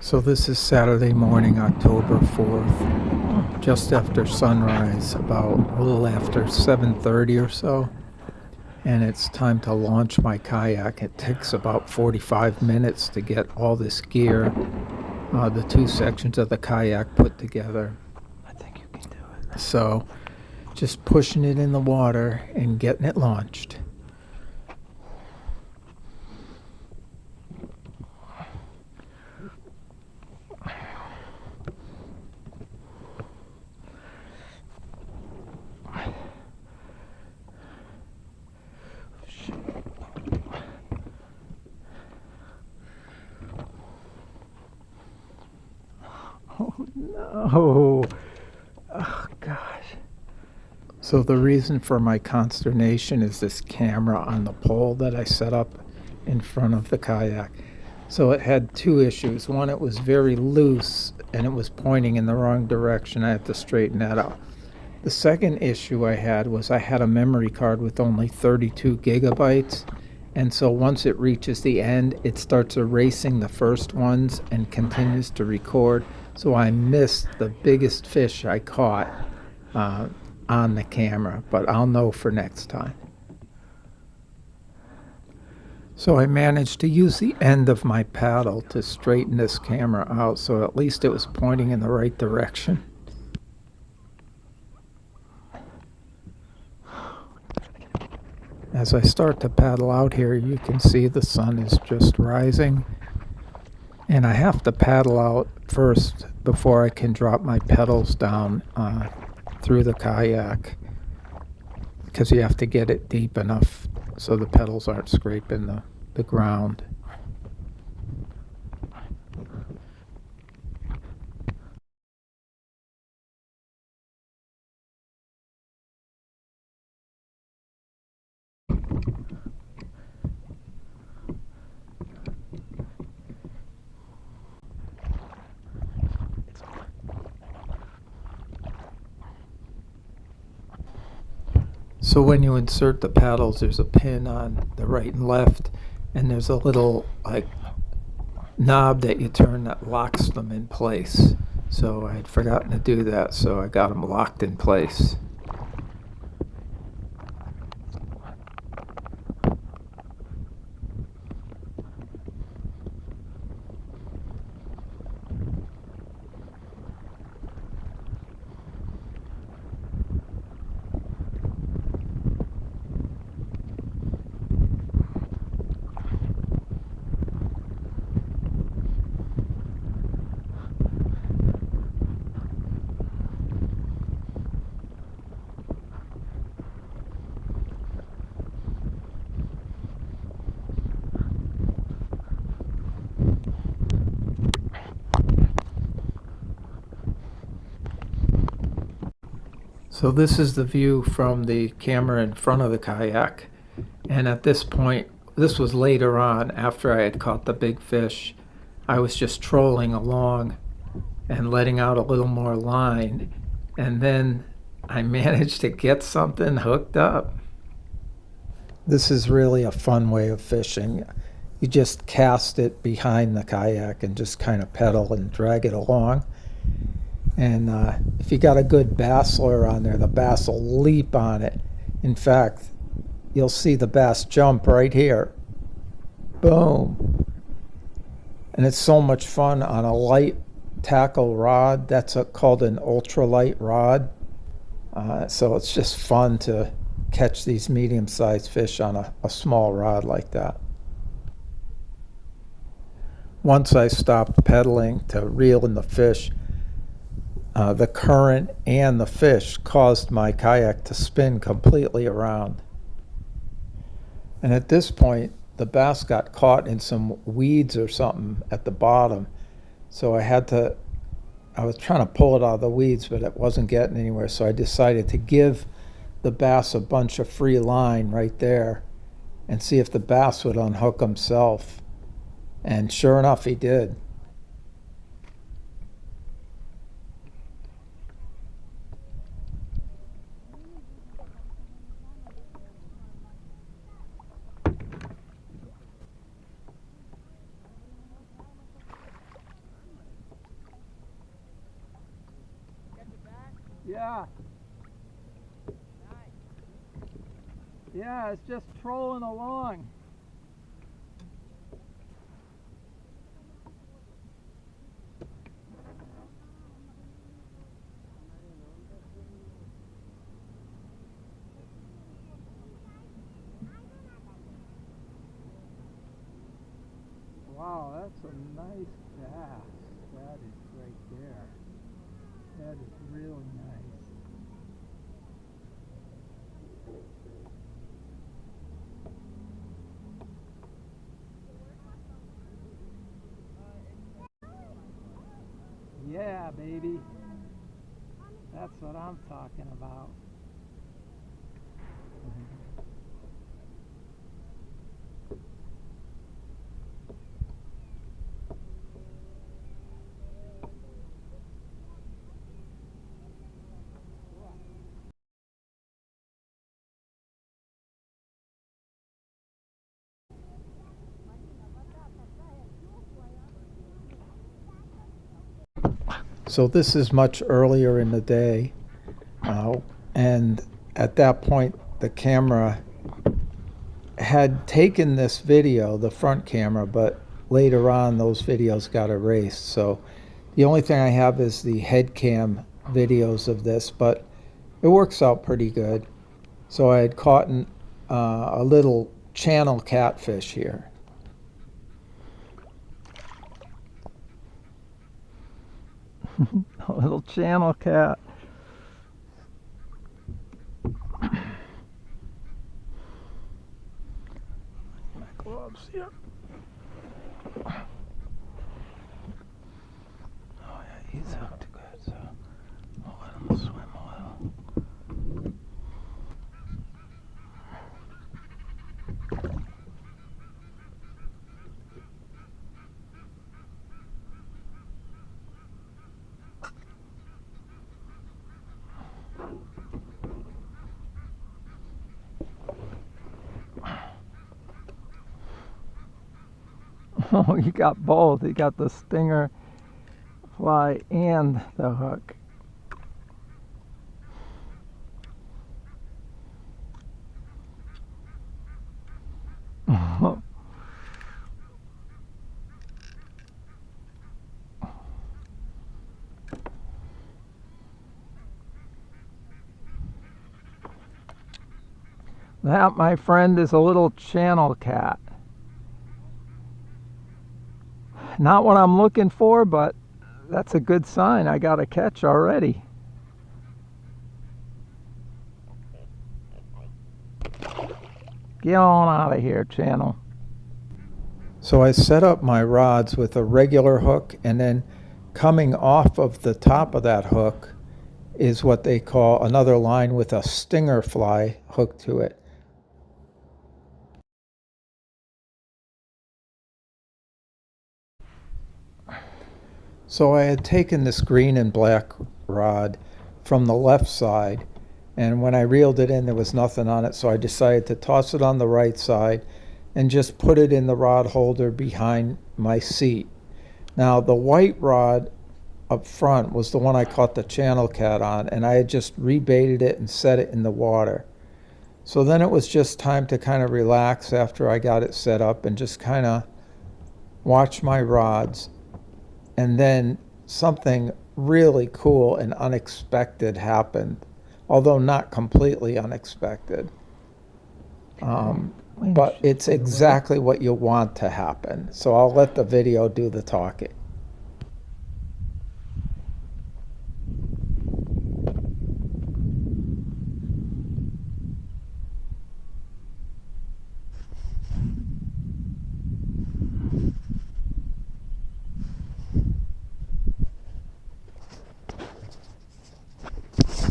So this is Saturday morning, October 4th, just after sunrise, about a little after 7:30 or so, and it's time to launch my kayak. It takes about 45 minutes to get all this gear, the two sections of the kayak put together. I think you can do it. So just pushing it in the water and getting it launched. Oh no. Oh gosh. So the reason for my consternation is this camera on the pole that I set up in front of the kayak. So it had two issues. One, it was very loose and it was pointing in the wrong direction. I had to straighten that out. The second issue I had was I had a memory card with only 32 gigabytes. And so once it reaches the end, it starts erasing the first ones and continues to record. So I missed the biggest fish I caught on the camera, but I'll know for next time. So I managed to use the end of my paddle to straighten this camera out, so at least it was pointing in the right direction. As I start to paddle out here, you can see the sun is just rising, and I have to paddle out first before I can drop my pedals down through the kayak, because you have to get it deep enough so the pedals aren't scraping the ground. So when you insert the paddles, there's a pin on the right and left, and there's a little like knob that you turn that locks them in place. So I had forgotten to do that, so I got them locked in place. So this is the view from the camera in front of the kayak. And at this point, this was later on after I had caught the big fish. I was just trolling along and letting out a little more line. And then I managed to get something hooked up. This is really a fun way of fishing. You just cast it behind the kayak and just kind of pedal and drag it along. And if you got a good bass lure on there, the bass will leap on it. In fact, you'll see the bass jump right here. Boom. And it's so much fun on a light tackle rod. That's called an ultralight rod. So it's just fun to catch these medium-sized fish on a small rod like that. Once I stopped pedaling to reel in the fish, the current and the fish caused my kayak to spin completely around. And at this point, the bass got caught in some weeds or something at the bottom. So I was trying to pull it out of the weeds, but it wasn't getting anywhere. So I decided to give the bass a bunch of free line right there and see if the bass would unhook himself. And sure enough, he did. Yeah. Yeah, it's just trolling along. Wow, that's a nice bass. That is right there. That is really nice. Yeah, baby. That's what I'm talking about. So this is much earlier in the day, and at that point the camera had taken this video, the front camera, but later on those videos got erased. So the only thing I have is the head cam videos of this, but it works out pretty good. So I had caught a little channel catfish here. A little channel cat. My gloves here. Oh yeah, he's hooked good, so I'll let him swim a little. Oh, you got both. You got the stinger fly and the hook. That, my friend, is a little channel cat. Not what I'm looking for, but that's a good sign. I got a catch already. Get on out of here, channel. So I set up my rods with a regular hook, and then coming off of the top of that hook is what they call another line with a stinger fly hooked to it. So I had taken this green and black rod from the left side, and when I reeled it in, there was nothing on it, so I decided to toss it on the right side and just put it in the rod holder behind my seat. Now, the white rod up front was the one I caught the channel cat on, and I had just rebaited it and set it in the water. So then it was just time to kind of relax after I got it set up and just kind of watch my rods. And then something really cool and unexpected happened, although not completely unexpected. But it's exactly what you want to happen. So I'll let the video do the talking.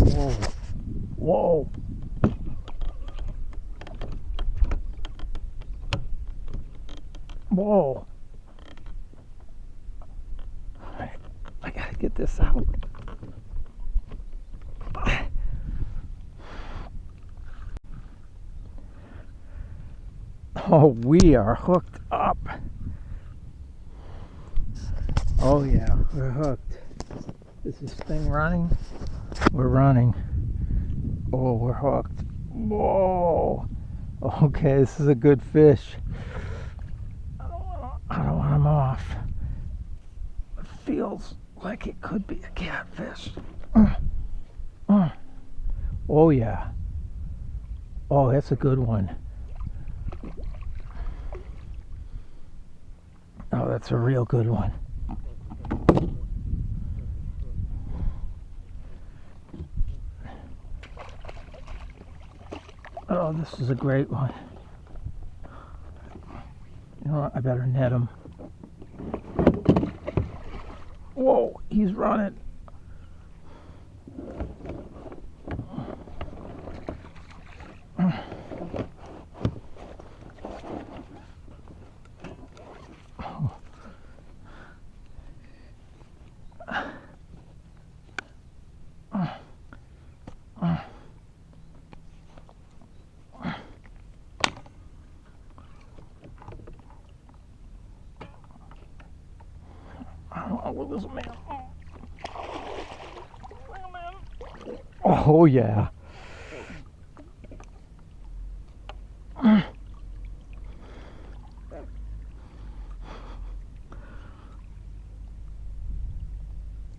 Whoa. Whoa. Whoa. I gotta get this out. Oh, we are hooked up. Oh yeah, we're hooked. Is this thing running? We're running. Oh, we're hooked. Whoa. Okay, this is a good fish. I don't want him off. It feels like it could be a catfish. Oh, yeah. Oh, that's a good one. Oh, that's a real good one. Oh, this is a great one. You know what? I better net him. Whoa, he's running. With this man. Oh yeah.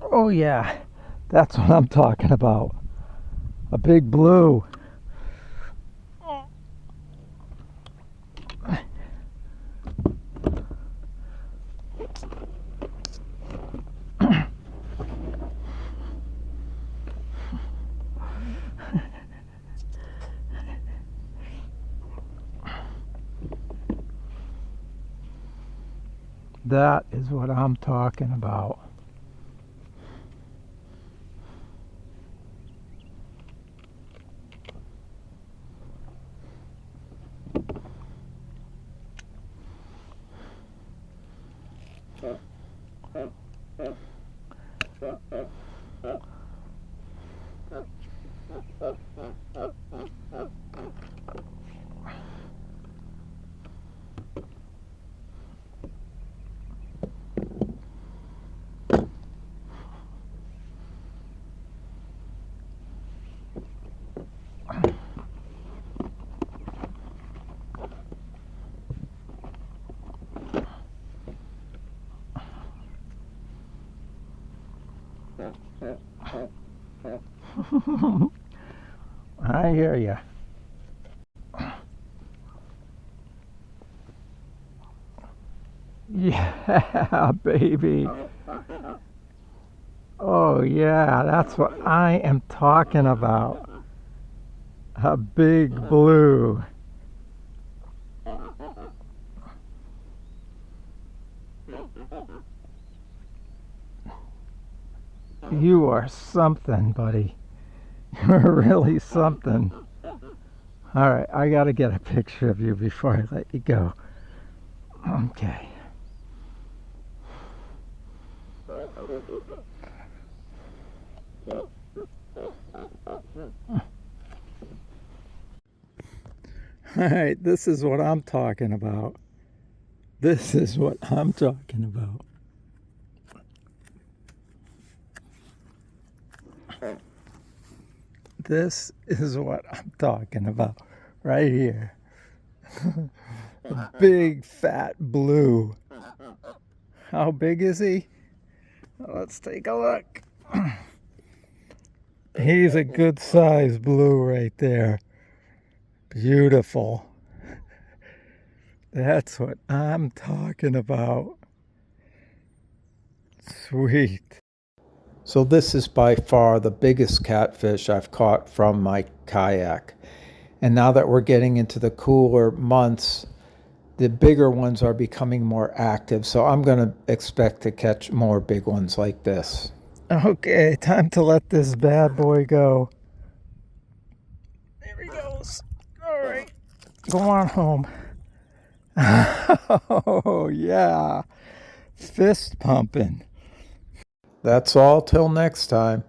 Oh yeah. That's what I'm talking about. A big blue. That is what I'm talking about. I hear you. Yeah, baby. Oh, yeah, that's what I am talking about. A big blue. You are something, buddy. You're really something. All right, I got to get a picture of you before I let you go. Okay. All right, this is what I'm talking about. This is what I'm talking about. This is what I'm talking about right here. A big fat blue. How big is he? Let's take a look. He's a good size blue right there. Beautiful. That's what I'm talking about. Sweet. So this is by far the biggest catfish I've caught from my kayak. And now that we're getting into the cooler months, the bigger ones are becoming more active. So I'm going to expect to catch more big ones like this. Okay, time to let this bad boy go. There he goes. All right, go on home. Oh, yeah. Fist pumping. That's all till next time.